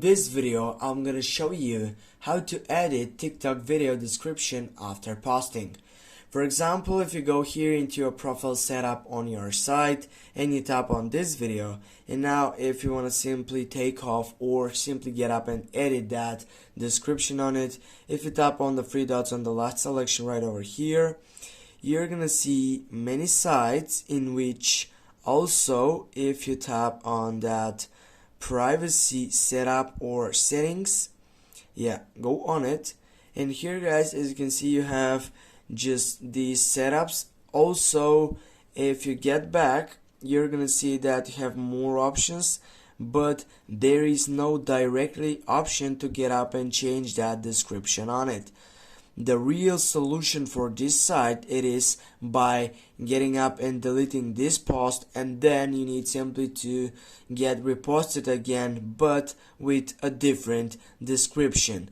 this video, I'm gonna show you how to edit TikTok video description after posting. For example, if you go here into your profile setup on your site and you tap on this video, and now if you want to simply take off or simply get up and edit that description on it, if you tap on the three dots on the last selection right over here, you're gonna see many sites in which also if you tap on that privacy setup or settings, go on it, and here guys, as you can see, you have just these setups. Also, if you get back, you're gonna see that you have more options, but there is no directly option to get up and change that description on it. The real solution for this site, it is by getting up and deleting this post, and then you need simply to get reposted again, but with a different description.